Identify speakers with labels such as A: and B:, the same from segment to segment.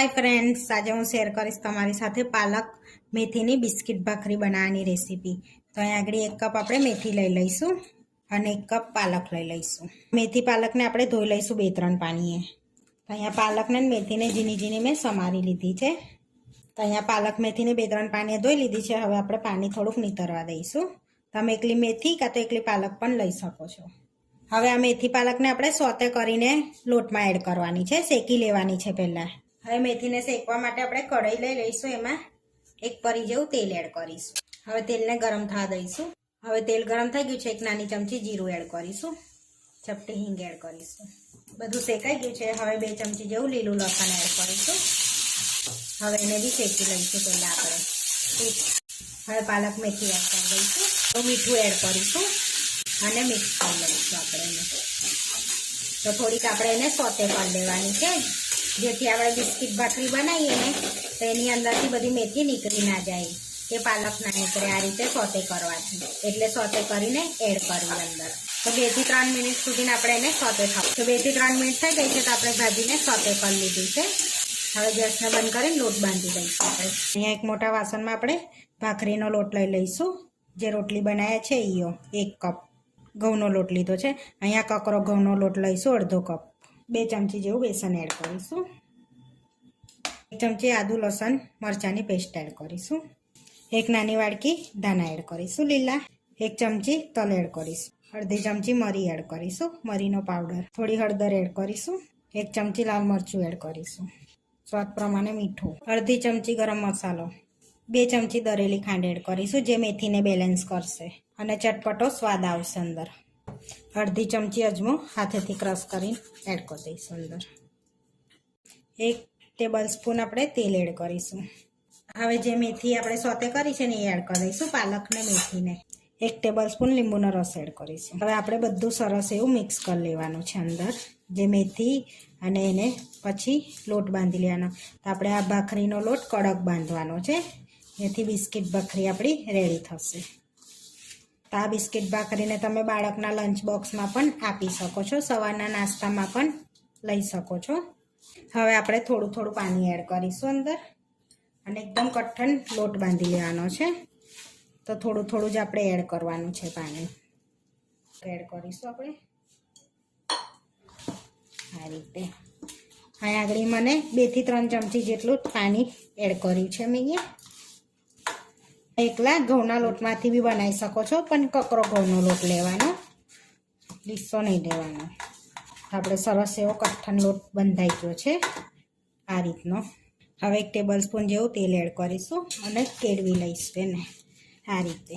A: Hi friends, आज हूँ शेर करीश तमारी साथे पालक मेथीनी बिस्किट भाखरी बनाववानी रेसिपी। तो अहीं आगळ 1 कप आपणे मेथी लई लईशुं अने 1 कप पालक लई लईशुं। मेथी पालकने आपणे धोई लईशुं 2-3 पाणीए। तो अहींया पालकने ने मेथीने झीणी झीणी मैं समारी लीधी छे। तो अहींया पालक मेथीने 2-3 पाणीए धोई लीधी छे। हवे आपणे पाणी थोडुंक નીતરવા દઈશું। તમે એકલી મેથી કાં તો એકલી પાલક પણ લઈ શકો છો। હવે આ મેથી પાલકને આપણે સોતે કરીને લોટમાં એડ કરવાની છે, શેકી લેવાની છે પહેલા। હવે મેથીને શેકવા માટે આપણે કઢાઈ લઈ લઈશું, એમાં 1 પરી જેવું તેલ એડ કરીશું। હવે તેલને ગરમ થવા દઈશું। હવે તેલ ગરમ થઈ ગયું છે, 1 નાની ચમચી જીરું એડ કરીશું, ચપટી હિંગ એડ કરીશું। બધું શેકાઈ ગયું છે। હવે 2 ચમચી જેવું લીલું લસણ એડ કરીશું। હવે એને બી શેકી લઈશું પહેલા આપણે। હવે પાલક મેથી એડ કરી દઈશું, તો મીઠું એડ કરીશું અને મિક્સ કરી લઈશું આપણે એને। તો થોડીક આપણે એને સોતે કરી લેવાની છે, જેથી આપણે બિસ્કિટ ભાખરી બનાવીએ ને તો એની અંદરથી બધી મેથી નીકળી ના જાય, કે પાલક ના નીકળે। આ રીતે સોતે કરવાથી, એટલે સોતે કરીને એડ કરવી અંદર। તો 2 થી 3 મિનિટ સુધીને આપણે એને સોતે થાવ। તો 2 થી 3 મિનિટ થઈ ગઈ છે, તો આપણે ભાજીને સોતે કરી લીધી છે। હવે ગેસને બંધ કરીને લોટ બાંધી દઈશું આપણે। અહીંયા એક મોટા વાસણમાં આપણે ભાખરીનો લોટ લઈ લઈશું। જે રોટલી બનાવ્યા છે ઈયો 1 કપ ઘઉંનો લોટ લીધો છે। અહીંયા કકરો ઘઉંનો લોટ લઈશું, અડધો કપ। 2 ચમચી જેવું બેસન એડ કરીશું। 1 ચમચી આદુ લસણ મરચાંની પેસ્ટ એડ કરીશું। 1 નાની વાડકી ધાણા એડ કરીશું લીલા। 1 ચમચી તલ એડ કરીશું। અડધી ચમચી મરી એડ કરીશું, મરીનો પાવડર। થોડી હળદર એડ કરીશું। 1 ચમચી લાલ મરચું એડ કરીશું। સ્વાદ પ્રમાણે મીઠું। અડધી ચમચી ગરમ મસાલો। 2 ચમચી દરેલી ખાંડ એડ કરીશું, જે મેથીને બેલેન્સ કરશે અને ચટપટો સ્વાદ આવશે અંદર। અડધી ચમચી અજમો હાથેથી ક્રશ કરીને એડ કરી દઈશું અંદર। 1 ટેબલ સ્પૂન આપણે તેલ એડ કરીશું। હવે જે મેથી આપણે સોતે કરી છે ને એ એડ કરી દઈશું, પાલકને મેથીને। 1 ટેબલ સ્પૂન લીંબુનો રસ એડ કરીશું। હવે આપણે બધું સરસ એવું મિક્સ કરી લેવાનું છે અંદર, જે મેથી અને એને પછી લોટ બાંધી લેવાનો। તો આપણે આ ભાખરીનો લોટ કડક બાંધવાનો છે, જેથી બિસ્કિટ ભાખરી આપણી રેડી થશે। તો આ બિસ્કિટ ભાખરીને તમે બાળકના લંચ બોક્સમાં પણ આપી શકો છો, સવારના નાસ્તામાં પણ લઈ શકો છો। હવે આપણે થોડું થોડું પાણી એડ કરીશું અંદર અને એકદમ કઠણ લોટ બાંધી લેવાનો છે। તો થોડું થોડું જ આપણે એડ કરવાનું છે પાણી। એડ કરીશું આપણે આ રીતે। અહીં આગળ મને 2 થી 3 ચમચી જેટલું પાણી એડ કર્યું છે મેં। એકલા ઘઉંના લોટમાંથી બી બનાવી શકો છો, પણ કકરો ઘઉંનો લોટ લેવાનો, લીસો નહીં લેવાનો। આપણે સરસ એવો કઠણ લોટ બંધાઈ ગયો છે આ રીતનો। હવે 1 ટેબલ સ્પૂન જેવું તેલ એડ કરીશું અને કેળવી લઈશું એને આ રીતે।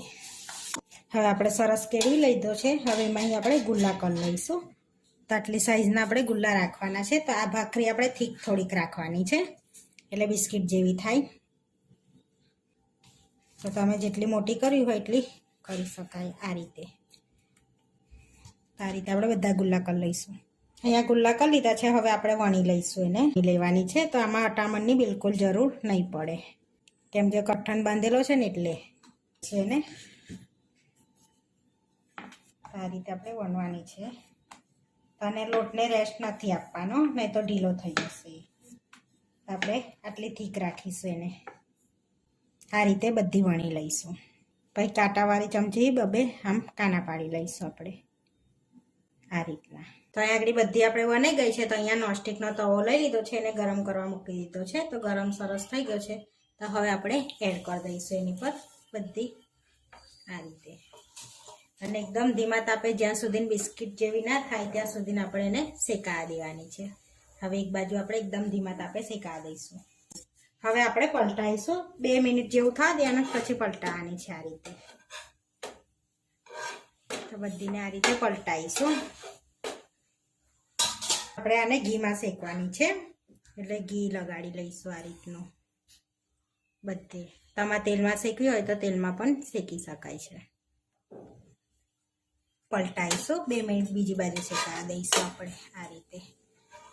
A: હવે આપણે સરસ કેળવી લીધો છે। હવે એમાં આપણે ગુલ્લા કરી લઈશું। તો આટલી સાઈઝના આપણે ગુલ્લા રાખવાના છે। તો આ ભાખરી આપણે થીક થોડીક રાખવાની છે, એટલે બિસ્કિટ જેવી થાય। તો તમે જેટલી મોટી કરવી હોય એટલી કરી શકાય આ રીતે। આ રીતે આપણે બધા ગુલ્લા કરી લઈશું। અહીંયા ગુલ્લા કરી લીધા છે। હવે આપણે વણી લઈશું એને, લેવાની છે। તો આમાં અટામણની બિલકુલ જરૂર નહીં પડે, કેમ કે કઠણ બાંધેલો છે ને એટલે એને આ રીતે આપણે વણવાની છે। અને લોટને રેસ્ટ નથી આપવાનો, નહીં તો ઢીલો થઈ જશે। આપણે આટલી થીક રાખીશું એને આ રીતે બધી વણી લઈશું। પછી કાંટાવાળી ચમચી બબે આમ કાના પાડી લઈશું આપણે આ રીતના। તો અહીંયા આગળ બધી આપણે વણાઈ ગઈ છે। તો અહીંયા નોનસ્ટિકનો તવો લઈ લીધો છે, એને ગરમ કરવા મૂકી દીધો છે। તો ગરમ સરસ થઈ ગયો છે। તો હવે આપણે એડ કરી દઈશું એની પર બધી આ રીતે, અને એકદમ ધીમા તાપે જ્યાં સુધી બિસ્કિટ જેવી ના થાય ત્યાં સુધી આપણે એને શેકાવા દેવાની છે। હવે એક બાજુ આપણે એકદમ ધીમા તાપે શેકાવા દઈશું। હવે આપણે પલટાઈશું, 2 મિનિટ જેવું થવા દેવાનું, પછી પલટાવવાની છે આ રીતે। તો બધીને આ રીતે પલટાઈશું। આપણે આને ઘીમાં શેકવાની છે, એટલે ઘી લગાડી લઈશું આ રીતનું બધે। તમારે તેલમાં શેકવી હોય તો તેલમાં પણ શેકી શકાય છે। પલટાઈશું, 2 મિનિટ બીજી બાજુ શેકાવા દઈશું આપણે આ રીતે।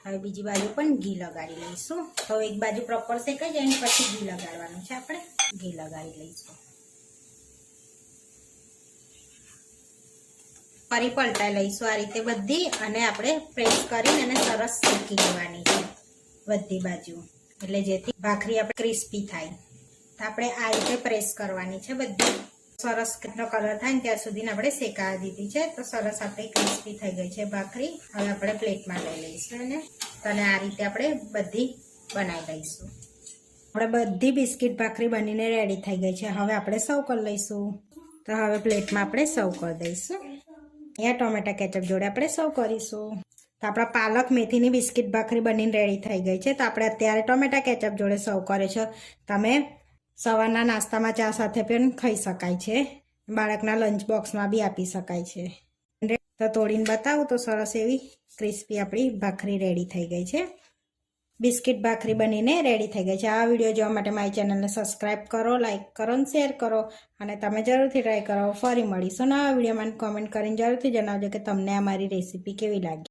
A: હવે બીજી બાજુ પણ ઘી લગાડી લઈશું। તો એક બાજુ પ્રોપર શેકાઈ જાય ને પછી ઘી લગાડવાનું છે આપણે, ઘી લગાડી લઈશું। ફરી પલટાઈ લઈશું આ રીતે બધી, અને આપણે પ્રેસ કરીને એને સરસ શેકી લેવાની છે બધી બાજુ। એટલે જેથી ભાખરી આપણે ક્રિસ્પી થાય. તો આપણે આ રીતે પ્રેસ કરવાની છે બધી. સરસ નો કલર થાય ને ત્યાં સુધી આપણે શેકાવા દીધી છે. તો સરસ આપણી ક્રિસ્પી થઈ ગઈ છે ભાખરી. હવે આપણે પ્લેટમાં લઈ લઈશું અને આ રીતે આપણે બધી બનાવી લઈશું. આપણે બધી બિસ્કિટ ભાખરી બનીને રેડી થઈ ગઈ છે. હવે આપણે સર્વ કરી લઈશું. તો હવે પ્લેટમાં આપણે સર્વ કરી દઈશું. અહીંયા ટોમેટા કેચઅપ જોડે આપણે સર્વ કરીશું. તો આપણા પાલક મેથીની બિસ્કિટ ભાખરી બનીને રેડી થઈ ગઈ છે. તો આપણે અત્યારે ટોમેટા કેચઅપ જોડે સર્વ કરે છે. તમે સવારના નાસ્તામાં ચા સાથે પણ ખાઈ શકાય છે. બાળકના લંચ બોક્સમાં બી આપી શકાય છે. તો તોડીને બતાવું તો સરસ એવી ક્રિસ્પી આપણી ભાખરી રેડી થઈ ગઈ છે. બિસ્કિટ ભાખરી બનીને રેડી થઈ ગઈ છે. આ વિડીયો જોવા માટે મારી ચેનલને સબસ્ક્રાઈબ કરો, લાઇક કરો અને શેર કરો. અને તમે જરૂરથી ટ્રાય કરો. ફરી મળીશું નવા વિડીયોમાં. કોમેન્ટ કરીને જરૂરથી જણાવજો કે તમને અમારી રેસીપી કેવી લાગી.